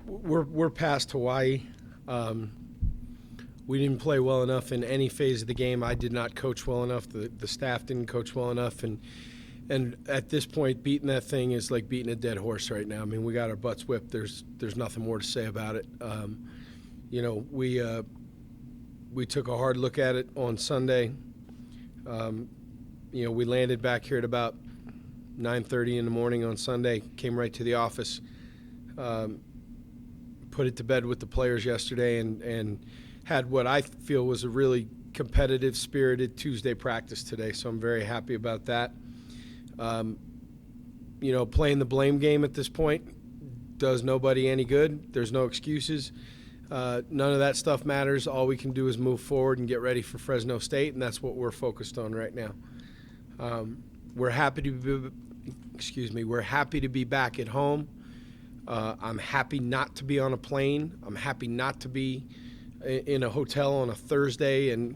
we're past Hawaii. We didn't play well enough in any phase of the game. I did not coach well enough. The staff didn't coach well enough, and at this point, beating that thing is like beating a dead horse right now. I mean, we got our butts whipped. There's nothing more to say about it. We took a hard look at it on Sunday. We landed back here at about 9:30 in the morning on Sunday. Came right to the office. Put it to bed with the players yesterday, and had what I feel was a really competitive, spirited Tuesday practice today. So I'm very happy about that. Playing the blame game at this point does nobody any good. There's no excuses. None of that stuff matters. All we can do is move forward and get ready for Fresno State, and that's what we're focused on right now. We're happy to be back at home. I'm happy not to be on a plane. I'm happy not to be in a hotel on a Thursday and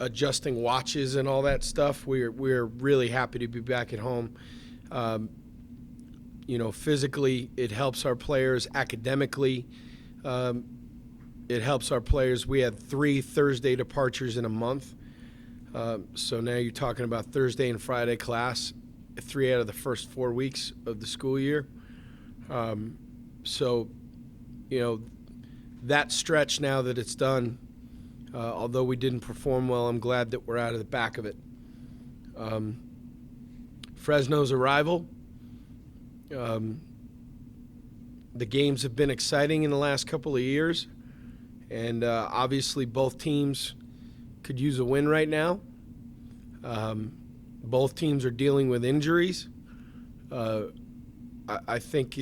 adjusting watches and all that stuff. We're really happy to be back at home. Physically, it helps our players. Academically, it helps our players. We had 3 Thursday departures in a month. So now you're talking about Thursday and Friday class, 3 out of the first 4 weeks of the school year. That stretch now that it's done, although we didn't perform well, I'm glad that we're out of the back of it. Fresno's a rival. The games have been exciting in the last couple of years, and obviously both teams could use a win right now. Both teams are dealing with injuries. I think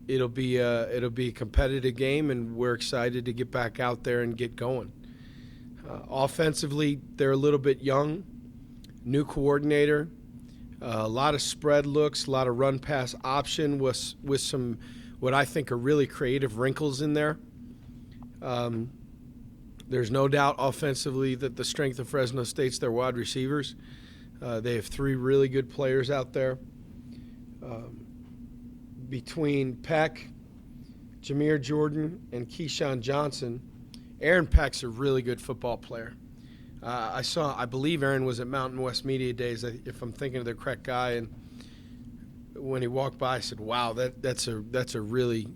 it'll be a competitive game, and we're excited to get back out there and get going. Offensively, they're a little bit young, new coordinator, a lot of spread looks, a lot of run pass option with some what I think are really creative wrinkles in there. There's no doubt offensively that the strength of Fresno State's their wide receivers. They have 3 really good players out there. Between Peck, Jameer Jordan, and Keyshawn Johnson, Aaron Peck's a really good football player. I believe Aaron was at Mountain West Media Days, if I'm thinking of the correct guy, and when he walked by, I said, wow, that's a really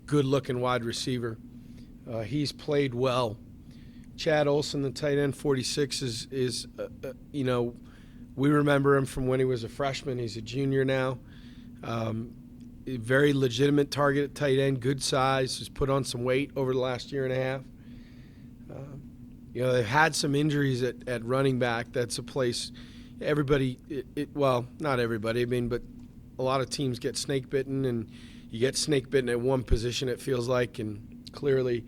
good-looking wide receiver. He's played well. Chad Olson, the tight end, 46, is we remember him from when he was a freshman. He's a junior now. Very legitimate target at tight end, good size, has put on some weight over the last year and a half. They've had some injuries at running back. That's a place everybody, not everybody, but a lot of teams get snake bitten, and you get snake bitten at one position, it feels like, and clearly,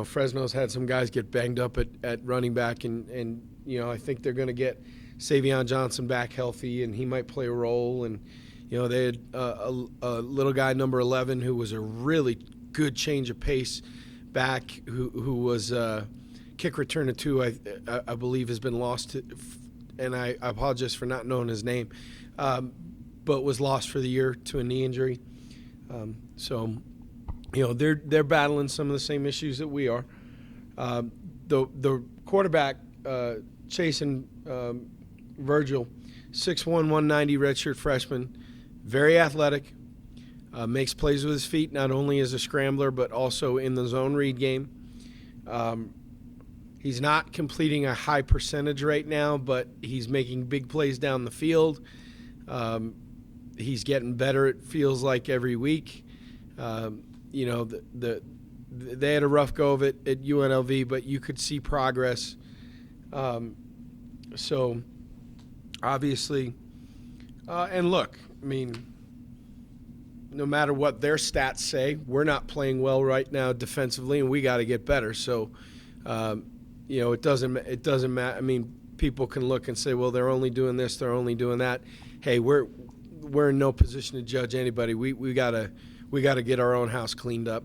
Fresno's had some guys get banged up at running back, and I think they're going to get Savion Johnson back healthy, and he might play a role, and they had a little guy, number 11, who was a really good change of pace back, who was kick returner 2, I believe, has been lost, and I apologize for not knowing his name, but was lost for the year to a knee injury. They're battling some of the same issues that we are. The quarterback, Chasen Virgil, 6'1", 190, redshirt freshman, very athletic, makes plays with his feet, not only as a scrambler but also in the zone read game. He's not completing a high percentage right now, but he's making big plays down the field. He's getting better, it feels like, every week. They had a rough go of it at UNLV, but you could see progress. So, obviously, and look, no matter what their stats say, we're not playing well right now defensively, and we got to get better. So, it doesn't matter. People can look and say, well, they're only doing this, they're only doing that. Hey, we're in no position to judge anybody. We gotta get our own house cleaned up.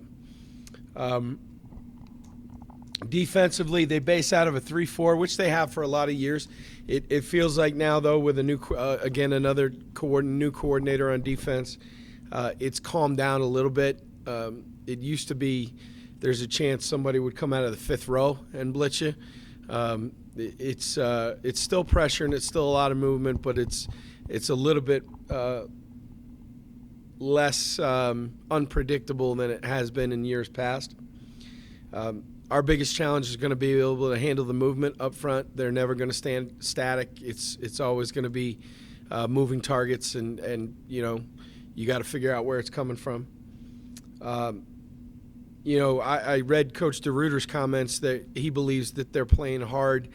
Defensively, they base out of a 3-4, which they have for a lot of years. It feels like now, though, with a new another new coordinator on defense, it's calmed down a little bit. It used to be there's a chance somebody would come out of the fifth row and blitz you. It's still pressure and it's still a lot of movement, but it's a little bit less unpredictable than it has been in years past. Our biggest challenge is going to be able to handle the movement up front. They're never going to stand static. It's always going to be moving targets, and you got to figure out where it's coming from. I read Coach DeRuyter's comments that he believes that they're playing hard.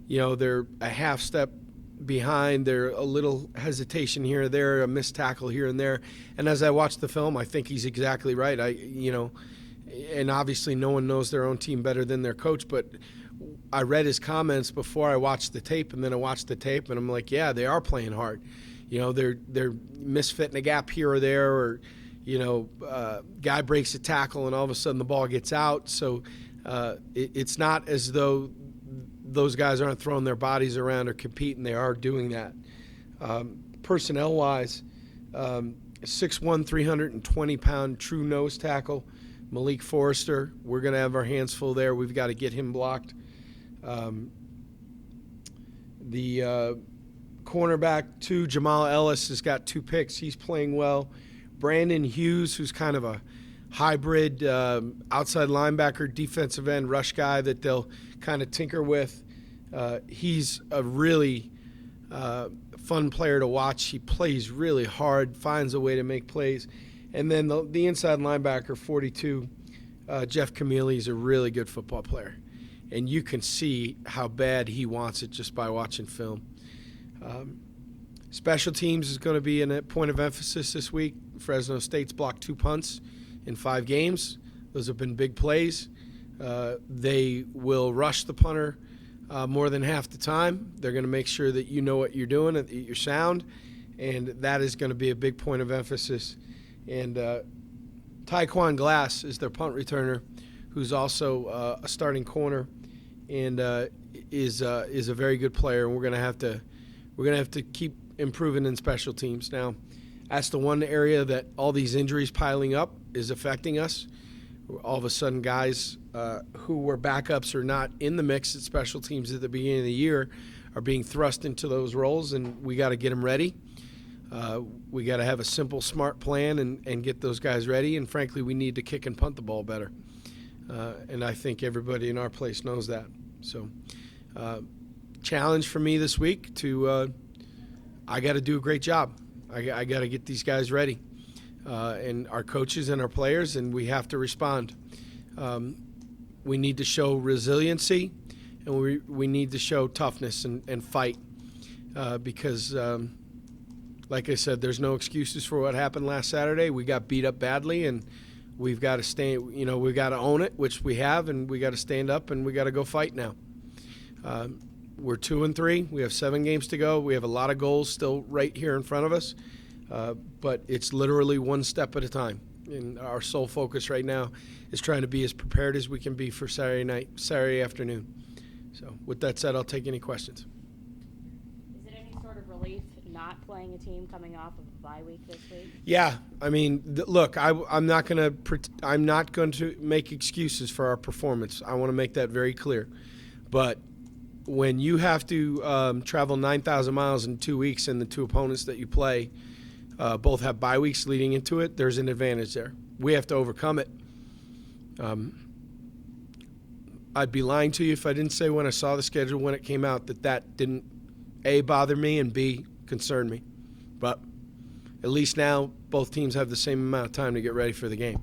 They're a half step behind. They're a little hesitation here or there, a missed tackle here and there. And as I watch the film, I think he's exactly right. And obviously no one knows their own team better than their coach, but I read his comments before I watched the tape, and then I watched the tape, and I'm like, yeah, they are playing hard. They're misfitting a gap here or there, or guy breaks a tackle and all of a sudden the ball gets out. So it's not as though those guys aren't throwing their bodies around or competing. They are doing that. Personnel-wise, 6'1", 320-pound true nose tackle, Malik Forrester. We're going to have our hands full there. We've got to get him blocked. The cornerback, too, Jamal Ellis, has got 2 picks. He's playing well. Brandon Hughes, who's kind of a hybrid outside linebacker, defensive end, rush guy that they'll kind of tinker with. He's a really fun player to watch. He plays really hard, finds a way to make plays. And then the inside linebacker, 42, Jeff Camille, is a really good football player. And you can see how bad he wants it just by watching film. Special teams is going to be a point of emphasis this week. Fresno State's blocked 2 punts in 5 games. Those have been big plays. They will rush the punter more than half the time. They're going to make sure that you know what you're doing, that you're sound, and that is going to be a big point of emphasis. And Tyquan Glass is their punt returner, who's also a starting corner, and is a very good player. And we're going to have to keep improving in special teams. Now, that's the one area that all these injuries piling up is affecting us. All of a sudden, guys who were backups or not in the mix at special teams at the beginning of the year are being thrust into those roles, and we got to get them ready. We got to have a simple, smart plan and get those guys ready. And frankly, we need to kick and punt the ball better. And I think everybody in our place knows that. So, challenge for me this week I got to do a great job. I got to get these guys ready, and our coaches and our players, and we have to respond. We need to show resiliency, and we need to show toughness and fight, because like I said, there's no excuses for what happened last Saturday. We got beat up badly, and we've got to stay. We've got to own it, which we have, and we got to stand up, and we got to go fight now. We're 2-3. We have 7 games to go. We have a lot of goals still right here in front of us, but it's literally one step at a time. And our sole focus right now is trying to be as prepared as we can be for Saturday afternoon. So, with that said, I'll take any questions. Is it any sort of relief not playing a team coming off of a bye week this week? Yeah, I mean, look, I'm not going to make excuses for our performance. I want to make that very clear. But when you have to travel 9,000 miles in 2 weeks, and the 2 opponents that you play both have bye weeks leading into it, there's an advantage there. We have to overcome it. I'd be lying to you if I didn't say when I saw the schedule when it came out that didn't A, bother me, and B, concern me. But at least now both teams have the same amount of time to get ready for the game.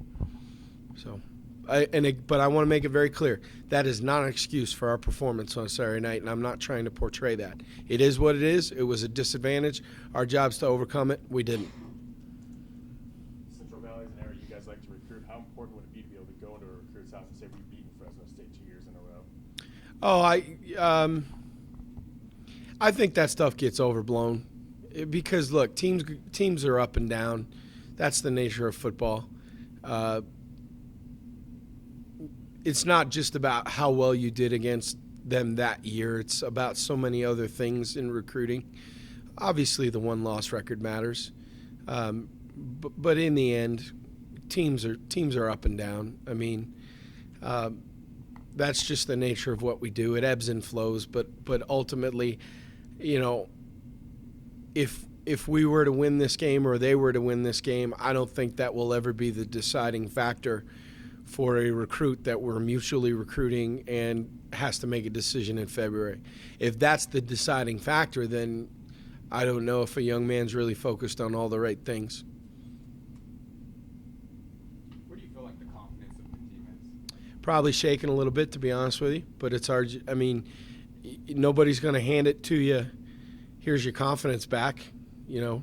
So, but I want to make it very clear, that is not an excuse for our performance on Saturday night, and I'm not trying to portray that. It is what it is. It was a disadvantage. Our job's to overcome it. We didn't. Central Valley is an area you guys like to recruit. How important would it be to be able to go into a recruit's house and say we've beaten Fresno State 2 years in a row? I think that stuff gets overblown because, look, teams are up and down. That's the nature of football. It's not just about how well you did against them that year. It's about so many other things in recruiting. Obviously, the one-loss record matters. But in the end, teams are up and down. I mean, that's just the nature of what we do. It ebbs and flows, but ultimately, if we were to win this game or they were to win this game, I don't think that will ever be the deciding factor for a recruit that we're mutually recruiting and has to make a decision in February. If that's the deciding factor, then I don't know if a young man's really focused on all the right things. Where do you feel like the confidence of the team is? Probably shaking a little bit, to be honest with you, but it's hard. I mean, nobody's going to hand it to you. Here's your confidence back,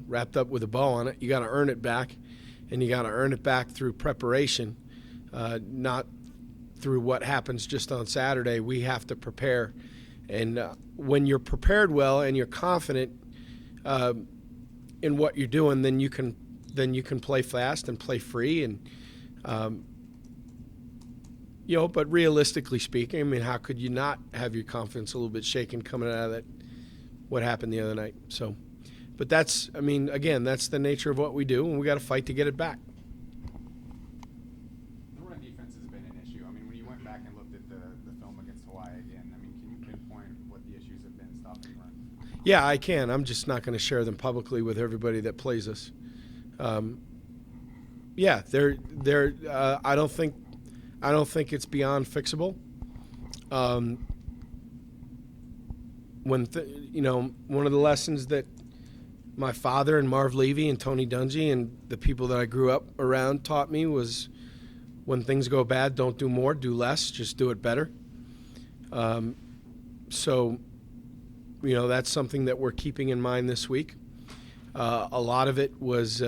wrapped up with a bow on it. You got to earn it back, and you got to earn it back through preparation, not through what happens just on Saturday. We have to prepare, and when you're prepared well and you're confident in what you're doing, then you can play fast and play free, and But realistically speaking, I mean, how could you not have your confidence a little bit shaken coming out of that? What happened the other night? So, but that's the nature of what we do, and we got to fight to get it back. The run defense has been an issue. I mean, when you went back and looked at the film against Hawaii again, I mean, can you pinpoint what the issues have been stopping the run? Yeah, I can. I'm just not going to share them publicly with everybody that plays us. They're. I don't think it's beyond fixable. One of the lessons that my father and Marv Levy and Tony Dungy and the people that I grew up around taught me was, when things go bad, don't do more, do less, just do it better. That's something that we're keeping in mind this week. A lot of it was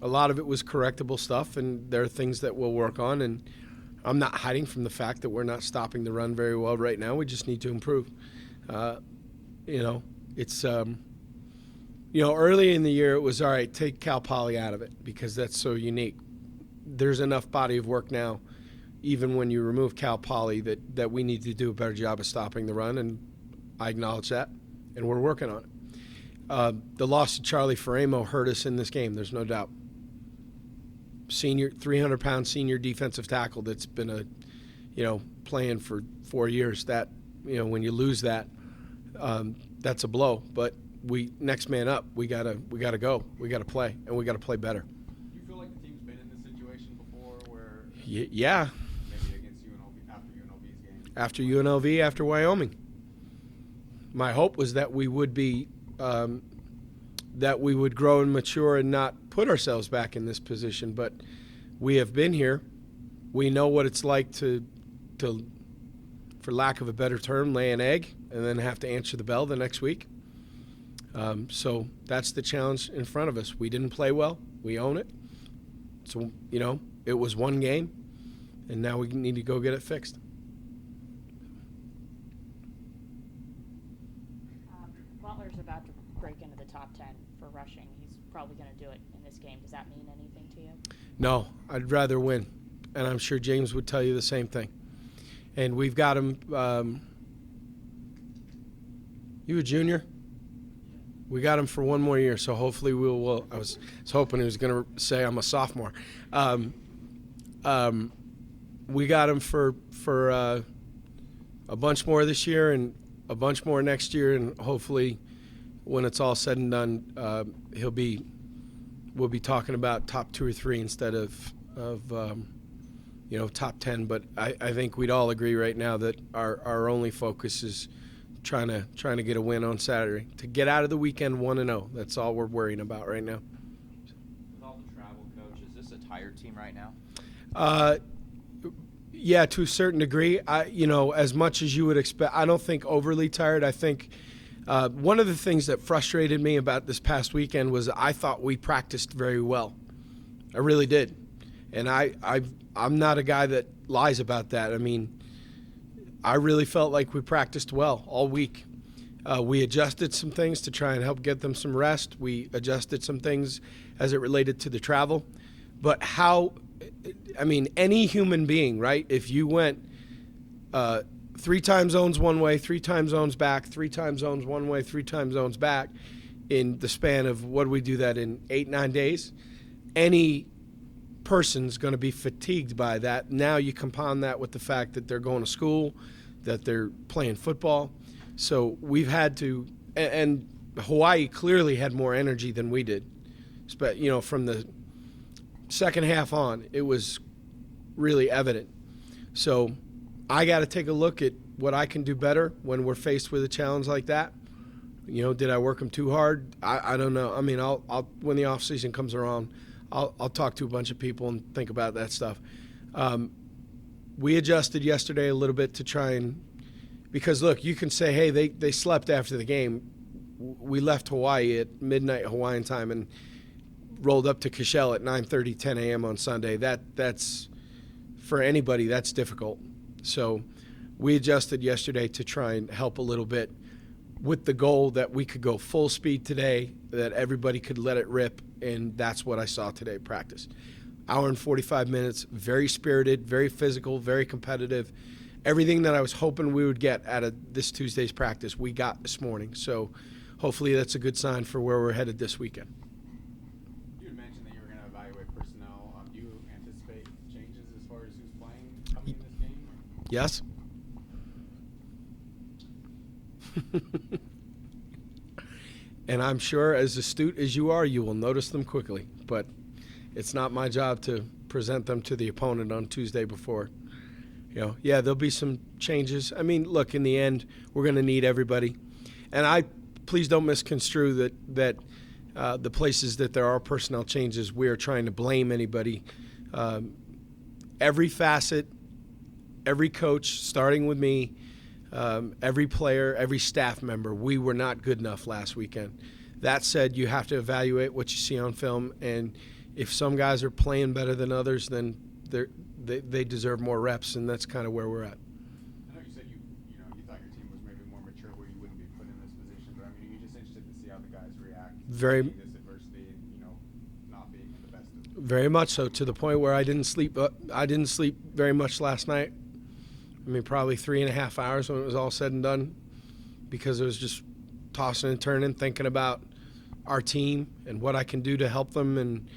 correctable stuff, and there are things that we'll work on. And I'm not hiding from the fact that we're not stopping the run very well right now. We just need to improve. It's early in the year it was all right. Take Cal Poly out of it because that's so unique. There's enough body of work now, even when you remove Cal Poly, that we need to do a better job of stopping the run, and I acknowledge that, and we're working on it. The loss of Charlie Faremo hurt us in this game. There's no doubt. Senior, 300-pound senior defensive tackle that's been playing for 4 years. That, when you lose that, that's a blow. But next man up. We gotta go. We gotta play, and we gotta play better. Do you feel like the team's been in this situation before, where? Yeah. Maybe against UNLV after UNLV's game. After UNLV, after Wyoming. My hope was that we would be. That we would grow and mature and not put ourselves back in this position. But we have been here. We know what it's like to, for lack of a better term, lay an egg and then have to answer the bell the next week. So that's the challenge in front of us. We didn't play well. We own it. So, it was one game, and now we need to go get it fixed. Butler's about to break into the top 10 for rushing. He's probably going to do it in this game. Does that mean anything to you? No, I'd rather win, and I'm sure James would tell you the same thing. And we've got him. You a junior? We got him for one more year, so hopefully we'll. I was hoping he was going to say I'm a sophomore. We got him for a bunch more this year and a bunch more next year, and hopefully, when it's all said and done, we'll be talking about top 2 or 3 instead of top 10. But I think we'd all agree right now that our only focus is trying to get a win on Saturday to get out of the weekend 1-0. That's all we're worrying about right now. With all the travel, Coach, is this a tired team right now? Yeah, to a certain degree. As much as you would expect, I don't think overly tired. I think one of the things that frustrated me about this past weekend was I thought we practiced very well. I really did. And I'm not a guy that lies about that. I mean, I really felt like we practiced well all week. We adjusted some things to try and help get them some rest. We adjusted some things as it related to the travel. But any human being, right? If you went 3 time zones one way, 3 time zones back, 3 time zones one way, 3 time zones back, in the span of, what do we do that in 8-9 days? Any person's going to be fatigued by that. Now you compound that with the fact that they're going to school, that they're playing football. So we've had to, and Hawaii clearly had more energy than we did. But, you know, from the second half on, it was really evident. So I got to take a look at what I can do better when we're faced with a challenge like that. You know, did I work them too hard? I don't know. I mean, I'll when the off season comes around, I'll talk to a bunch of people and think about that stuff. We adjusted yesterday a little bit to try and, because look, you can say, hey, they slept after the game. We left Hawaii at midnight Hawaiian time and rolled up to Cashel at 9:30, 10 a.m. on Sunday. That's for anybody, that's difficult. So we adjusted yesterday to try and help a little bit, with the goal that we could go full speed today, that everybody could let it rip, and that's what I saw today practice. Hour and 45 minutes, very spirited, very physical, very competitive. Everything that I was hoping we would get out of this Tuesday's practice, we got this morning. So hopefully that's a good sign for where we're headed this weekend. You had mentioned that you were going to evaluate personnel. Do you anticipate changes as far as who's playing coming in this game? Yes? And I'm sure, as astute as you are, you will notice them quickly. But it's not my job to present them to the opponent on Tuesday before. You know, yeah, there'll be some changes. I mean, look, in the end, we're going to need everybody. And please don't misconstrue that the places that there are personnel changes, we are trying to blame anybody. Every facet, every coach, starting with me, every player, every staff member, we were not good enough last weekend. That said, you have to evaluate what you see on film, and if some guys are playing better than others, then they deserve more reps, and that's kind of where we're at. I know you said you thought your team was maybe more mature where you wouldn't be put in this position, but I mean, you're just interested to see how the guys react to this adversity and, not being the best of them. Very much so, to the point where I didn't sleep very much last night. I mean, probably 3.5 hours when it was all said and done, because it was just tossing and turning, thinking about our team and what I can do to help them, and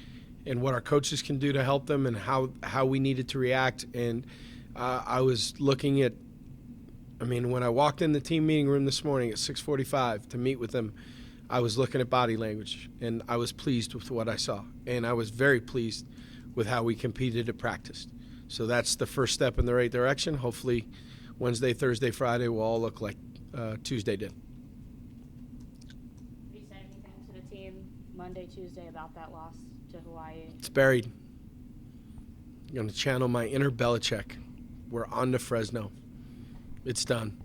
what our coaches can do to help them, and how we needed to react. And I was looking at, when I walked in the team meeting room this morning at 6:45 to meet with them, I was looking at body language, and I was pleased with what I saw. And I was very pleased with how we competed at practice. So that's the first step in the right direction. Hopefully Wednesday, Thursday, Friday will all look like Tuesday did. Have you said anything to the team Monday, Tuesday about that loss to Hawaii? It's buried. I'm going to channel my inner Belichick. We're on to Fresno. It's done.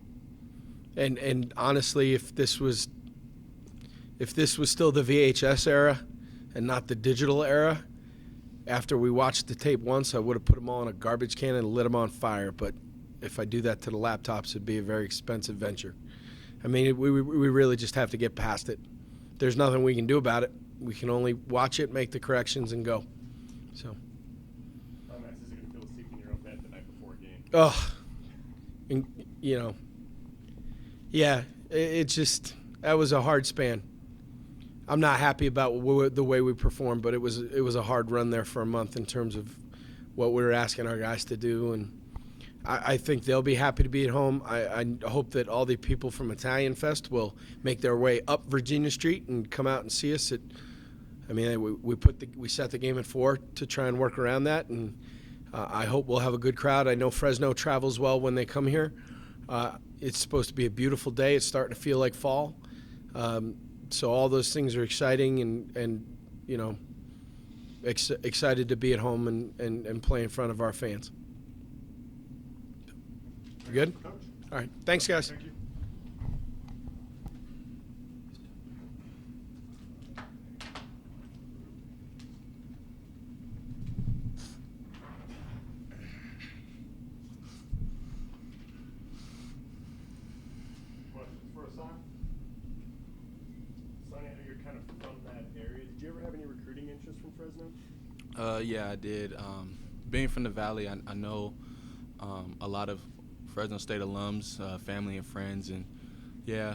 And honestly, if this was still the VHS era and not the digital era, after we watched the tape once, I would have put them all in a garbage can and lit them on fire. But if I do that to the laptops, it'd be a very expensive venture. We really just have to get past it. There's nothing we can do about it. We can only watch it, make the corrections, and go. So. How nice is it going to feel to sleep in your own bed the night before a game? Oh, and, yeah, that was a hard span. I'm not happy about the way we performed, but it was a hard run there for a month in terms of what we were asking our guys to do, and I think they'll be happy to be at home. I hope that all the people from Italian Fest will make their way up Virginia Street and come out and see us. We set the game at 4 to try and work around that, and I hope we'll have a good crowd. I know Fresno travels well when they come here. It's supposed to be a beautiful day. It's starting to feel like fall. So all those things are exciting, and excited to be at home and play in front of our fans. You good? Coach? All right. Thanks, guys. Thank you. Questions for Asauni? Asauni, I know you're kind of from that area. Did you ever have any recruiting interest from Fresno? Yeah, I did. Being from the Valley, I know a lot of Fresno State alums, family and friends, and yeah,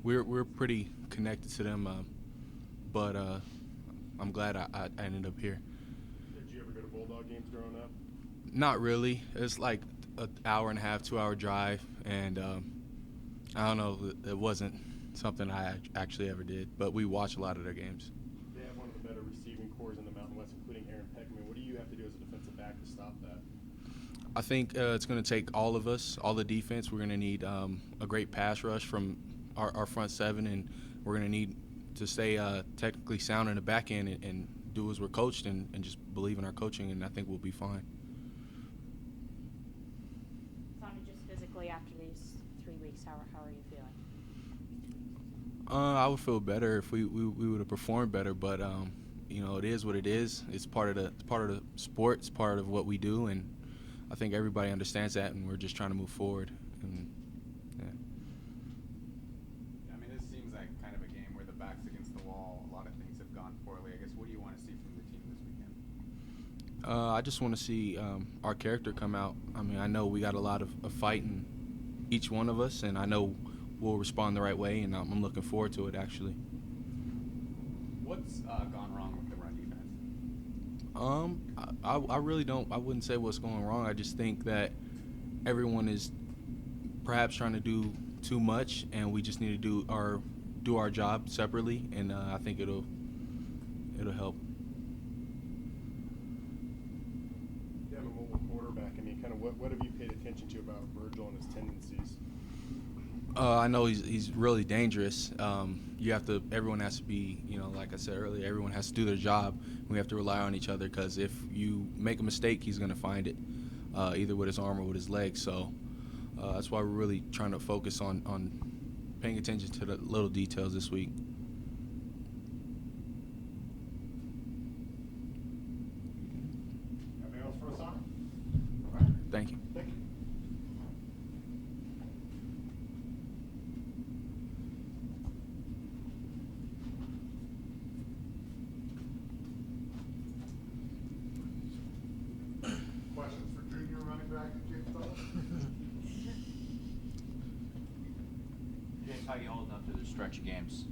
we're pretty connected to them. But I'm glad I ended up here. Did you ever go Bulldog games growing up? Not really. It's like an hour and a half, 2-hour drive, and I don't know. It wasn't something I actually ever did, but we watch a lot of their games. They have one of the better receiving cores in the Mountain West, including Aaron Peckman. What do you have to do as a defensive back to stop that? I think it's going to take all of us, all the defense. We're going to need a great pass rush from our front seven, and we're going to need to stay technically sound in the back end and do as we're coached and just believe in our coaching, and I think we'll be fine. Asauni, just physically after these 3 weeks, how are you feeling? I would feel better if we would have performed better, but it is what it is. It's part of the sport. It's part of what we do, and I think everybody understands that, and we're just trying to move forward. And I mean, this seems like kind of a game where the back's against the wall. A lot of things have gone poorly. I guess, what do you want to see from the team this weekend? I just want to see our character come out. I mean, I know we got a lot of fight in each one of us, and I know we'll respond the right way, and I'm looking forward to it, actually. What's gone wrong with the run defense? I really don't. I wouldn't say what's going wrong. I just think that everyone is perhaps trying to do too much, and we just need to do our job separately, and I think it'll help. You have a mobile quarterback. I mean, kind of what have you paid attention to about Virgil and his tendencies? I know he's really dangerous. Everyone has to be, like I said earlier, everyone has to do their job. We have to rely on each other, because if you make a mistake, he's going to find it, either with his arm or with his leg. So that's why we're really trying to focus on paying attention to the little details this week. Anything else for Asauni? All Right. Thank you. Thank you. Questions for junior running back James Butler? James, how you holding up to the stretch of games?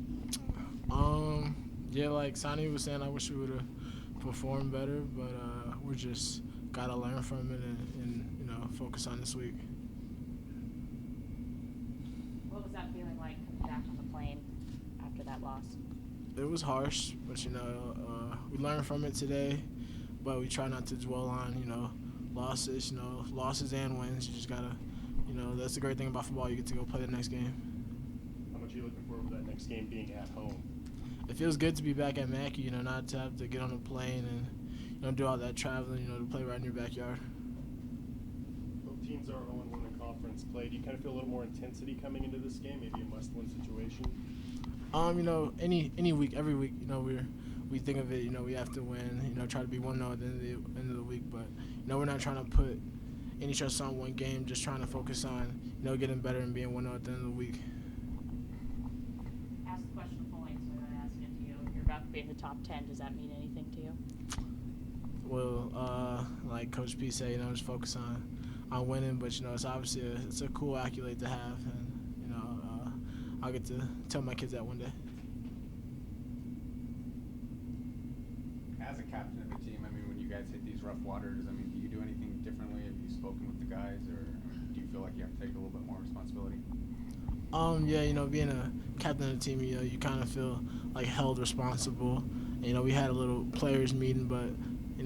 Yeah, like Sonny was saying, I wish we would have performed better, but we just gotta learn from it and focus on this week. What was that feeling like coming back on the plane after that loss? It was harsh, but we learned from it today, but we try not to dwell on losses. Losses and wins. You just gotta, that's the great thing about football. You get to go play the next game. How much are you looking forward to that next game being at home? It feels good to be back at Mackay. Not to have to get on a plane and do all that traveling. To play right in your backyard. Both teams are 0-1 in conference play. Do you kind of feel a little more intensity coming into this game? Maybe a must-win situation. Any week, every week, we think of it. We have to win. Try to be 1-0 at the end of the week. But we're not trying to put any stress on one game. Just trying to focus on getting better and being 1-0 at the end of the week. Ask the question fully, so I ask it to you. You're about to be in the top 10. Does that mean anything to you? Well, like Coach P said, just focus on winning. But it's obviously it's a cool accolade to have, and I'll get to tell my kids that one day. As a captain of the team, when you guys hit these rough waters, do you do anything differently? Have you spoken with the guys, or do you feel like you have to take a little bit more responsibility? Yeah, being a captain of the team, you kind of feel like held responsible. We had a little players meeting, but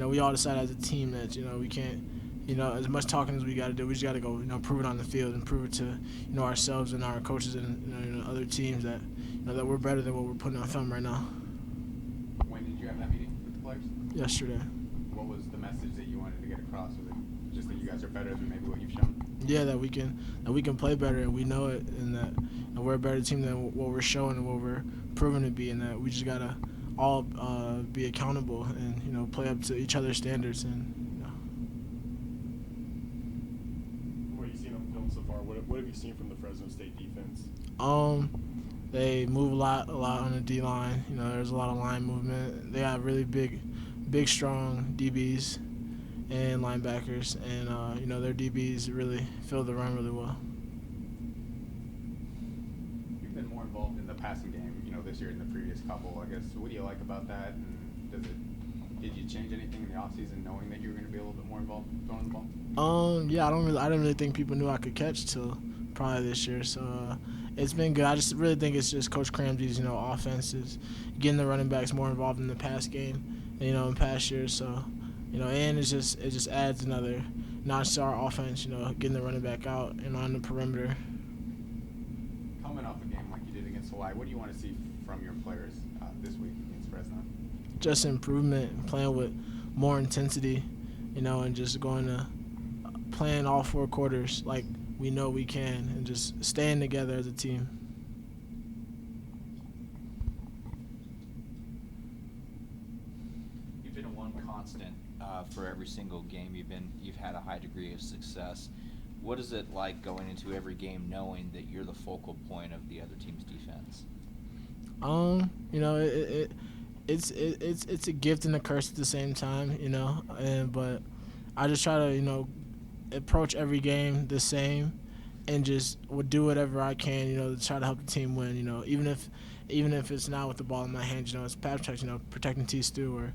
we all decided as a team that we can't. As much talking as we got to do, we just got to go, prove it on the field and prove it to, ourselves and our coaches and other teams that, that we're better than what we're putting on film right now. When did you have that meeting with the players? Yesterday. What was the message that you wanted to get across? Was it just that you guys are better than maybe what you've shown? Yeah, that we can play better, and we know it, and that we're a better team than what we're showing and what we're proving to be, and that we just gotta all be accountable and play up to each other's standards and. What have you seen on film so far? What have you seen from the Fresno State defense? They move a lot on the D line. There's a lot of line movement. They have really big, strong DBs and linebackers, and their DBs really fill the run really well. You've been more involved in the passing game, this year than the previous couple. I guess, what do you like about that? And did you change anything in the offseason knowing that you were going to be a little bit more involved throwing the ball? Yeah, I didn't really think people knew I could catch till probably this year. So it's been good. I just really think it's just Coach Cramsey's, offenses, getting the running backs more involved in the pass game, in past years. So, and it just adds another notch to our offense, getting the running back out and on the perimeter. Coming off a game like you did against Hawaii, what do you want to see from your players this week against Fresno? Just improvement, playing with more intensity, and just playing all 4 quarters like we know we can, and just staying together as a team. You've been a one constant for every single game. You've had a high degree of success. What is it like going into every game knowing that you're the focal point of the other team's defense? It's a gift and a curse at the same time, but I just try to, approach every game the same and just would do whatever I can, to try to help the team win, even if it's not with the ball in my hand, it's pass protection, protecting T-Stu or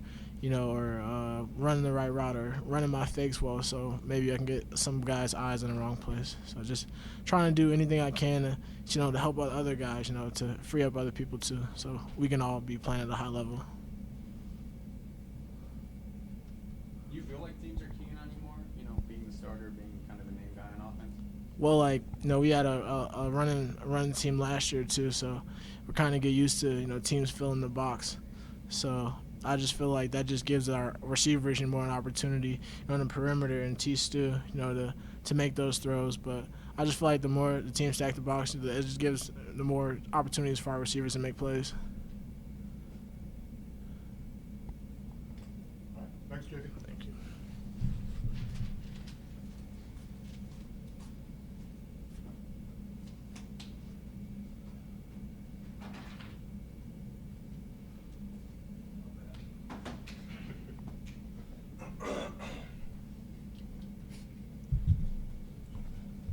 running the right route or running my fakes well, so maybe I can get some guys' eyes in the wrong place. So just trying to do anything I can to help out other guys, to free up other people too, so we can all be playing at a high level. Do you feel like teams are keying on you more, being the starter, being kind of the main guy on offense? Well, we had a running team last year too, so we're kind of get used to, teams filling the box. So I just feel like that just gives our receivers more an opportunity on the perimeter and T-Stu, to make those throws. But I just feel like the more the team stack the box, it just gives the more opportunities for our receivers to make plays. All right. Thanks, JD. Thank you.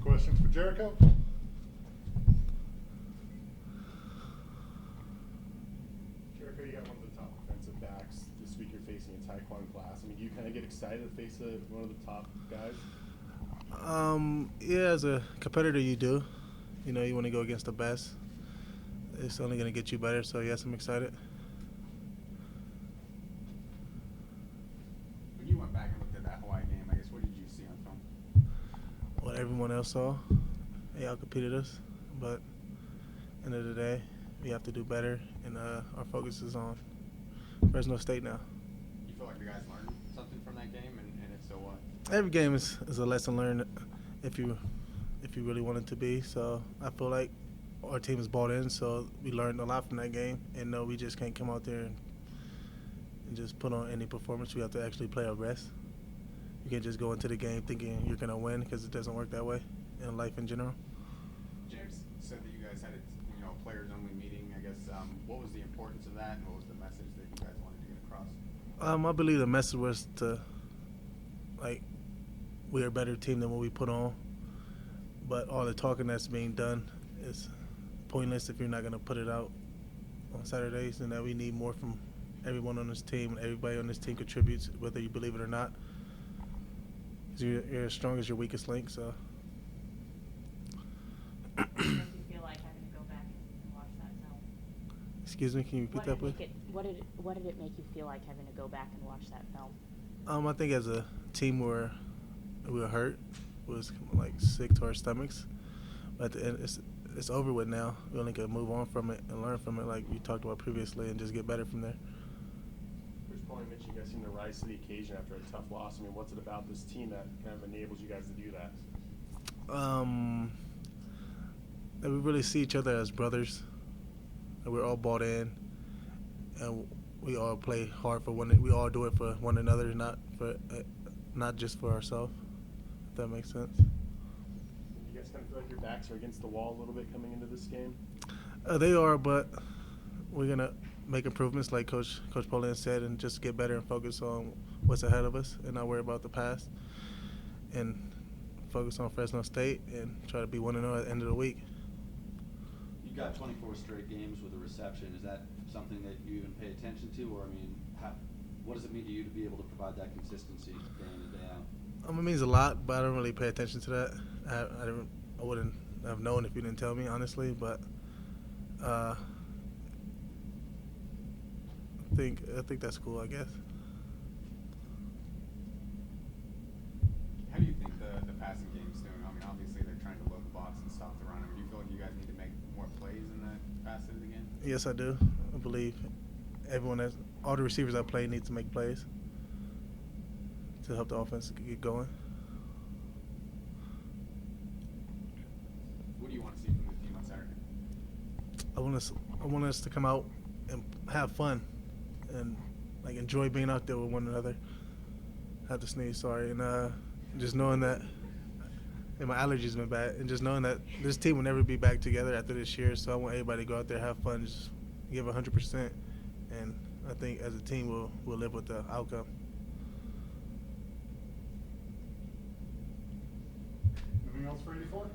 Questions for Jerico? Jericho, you got one of the top defensive backs this week. You're facing a Taekwondo class. Do you kind of get excited to face one of the top guys? Yeah, as a competitor, you do. You want to go against the best. It's only going to get you better, so yes, I'm excited. When you went back and looked at that Hawaii game, I guess, what did you see on film? What everyone else saw, they outcompeted us, but end of the day, we have to do better, and our focus is on Fresno State now. You feel like the guys learned something from that game, and if so, what? Every game is a lesson learned if you really want it to be. So I feel like our team is bought in, so we learned a lot from that game, and no, we just can't come out there and just put on any performance. We have to actually play our best. You can't just go into the game thinking you're going to win, because it doesn't work that way in life in general. James said that you guys had a players-only meeting. I guess what was the importance of that, and what was the message that you guys wanted to get across? I believe the message was to, we're a better team than what we put on, but all the talking that's being done is pointless if you're not going to put it out on Saturdays, and that we need more from everyone on this team, and everybody on this team contributes, whether you believe it or not. You're as strong as your weakest link, so. What did you feel like having to go back and watch that film? Excuse me, can you repeat that, please? What did it make you feel like having to go back and watch that film? I think as a team we were hurt, was sick to our stomachs, but at the end it's over with now. We only can move on from it and learn from it, like we talked about previously, and just get better from there. Coach Brian mentioned you guys seem to rise to the occasion after a tough loss. What's it about this team that kind of enables you guys to do that? That we really see each other as brothers, and we're all bought in, and we all play hard for one. We all do it for one another, not just for ourselves. If that makes sense. Do you guys kind of feel like your backs are against the wall a little bit coming into this game? They are, but we're gonna make improvements, like Coach Polian said, and just get better and focus on what's ahead of us, and not worry about the past, and focus on Fresno State and try to be 1-0 at the end of the week. You got 24 straight games with a reception. Is that something that you even pay attention to, or What does it mean to you to be able to provide that consistency day in and day out? It means a lot, but I don't really pay attention to that. I wouldn't have known if you didn't tell me, honestly. But I think that's cool, I guess. How do you think the passing game's doing? I mean, obviously they're trying to load the box and stop the run. I mean, do you feel like you guys need to make more plays in that facet of the game? Yes, I do. I believe all the receivers that play need to make plays to help the offense get going. What do you want to see from the team on Saturday? I want us to come out and have fun and like enjoy being out there with one another. I had to sneeze, sorry, and just knowing that, and my allergies been bad, and just knowing that this team will never be back together after this year. So I want everybody to go out there, have fun, just give 100%, and I think as a team we'll live with the outcome. Anything else for 84? All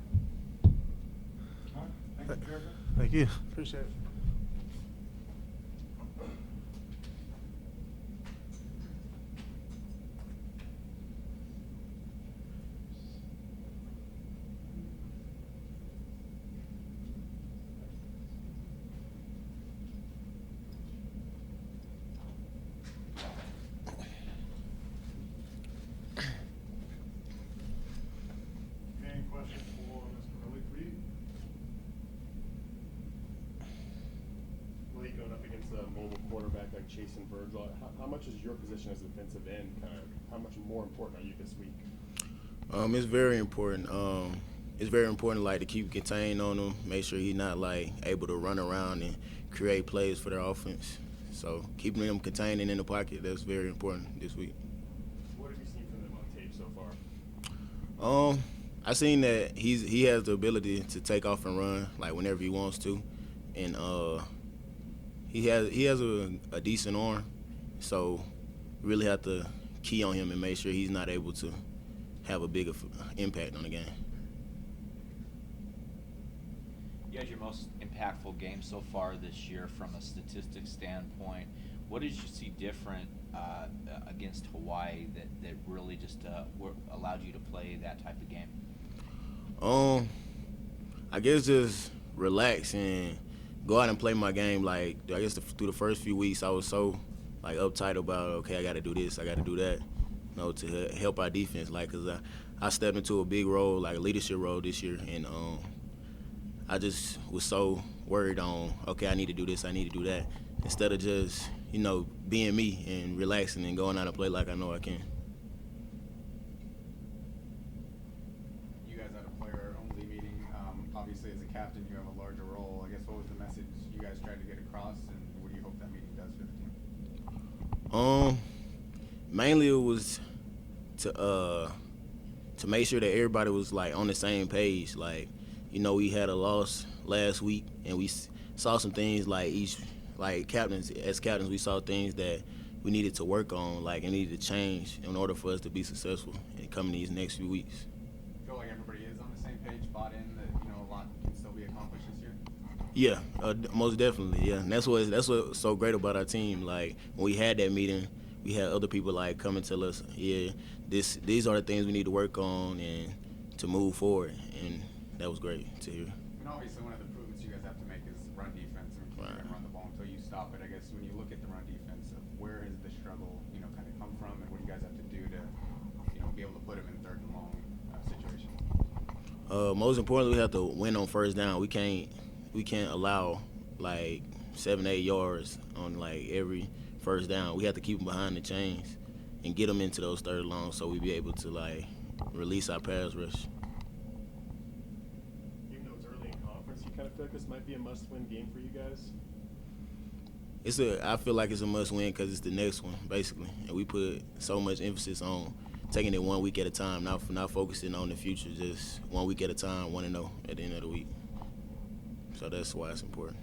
right. Thank you, Jericho. Thank you. Appreciate it. Any questions for Mr. Malik Reed? Malik, going up against a mobile quarterback like Chasen Virgil, how much is your position as a defensive end how much more important are you this week? It's very important. It's very important, like, to keep contained on him, make sure he's not like able to run around and create plays for their offense. So keeping them contained and in the pocket, that's very important this week. What have you seen from them on tape so far? I seen that he has the ability to take off and run like whenever he wants to, and he has a decent arm, so really have to key on him and make sure he's not able to have a bigger impact on the game. You had your most impactful game so far this year from a statistics standpoint. What did you see different against Hawaii that really just allowed you to play that type of game? I guess just relax and go out and play my game. Like, I guess through the first few weeks, I was so like uptight about, okay, I got to do this, I got to do that, to help our defense. Like, cause I stepped into a big role, like a leadership role this year, and I just was so worried on, okay, I need to do this, I need to do that, instead of just, being me and relaxing and going out and play like I know I can. You guys had a player-only meeting. Obviously, as a captain, you have a larger role. I guess what was the message you guys tried to get across, and what do you hope that meeting does for the team? Mainly it was to make sure that everybody was like on the same page. Like, we had a loss last week, and we saw some things like captains, we saw things that we needed to work on, like, and needed to change in order for us to be successful in coming these next few weeks. I feel like everybody is on the same page, bought in that a lot can still be accomplished this year. Yeah, most definitely. Yeah, and that's what's so great about our team. Like, when we had that meeting, we had other people like come and tell us, yeah, these are the things we need to work on and to move forward, and that was great to hear. And obviously, one of the improvements you guys have to make is run defense. I mean, you're going to run the ball until you stop it. I guess when you look at the run defense, where has the struggle, kind of come from, and what do you guys have to do to, be able to put them in third and long situations? Most importantly, we have to win on first down. We can't allow like 7-8 yards on like every first down. We have to keep them behind the chains and get them into those third longs so we be able to like release our pass rush. Even though it's early in conference, you kind of feel like this might be a must-win game for you guys? I feel like it's a must-win because it's the next one, basically, and we put so much emphasis on taking it 1 week at a time, not focusing on the future, just 1 week at a time, 1-0 at the end of the week. So that's why it's important.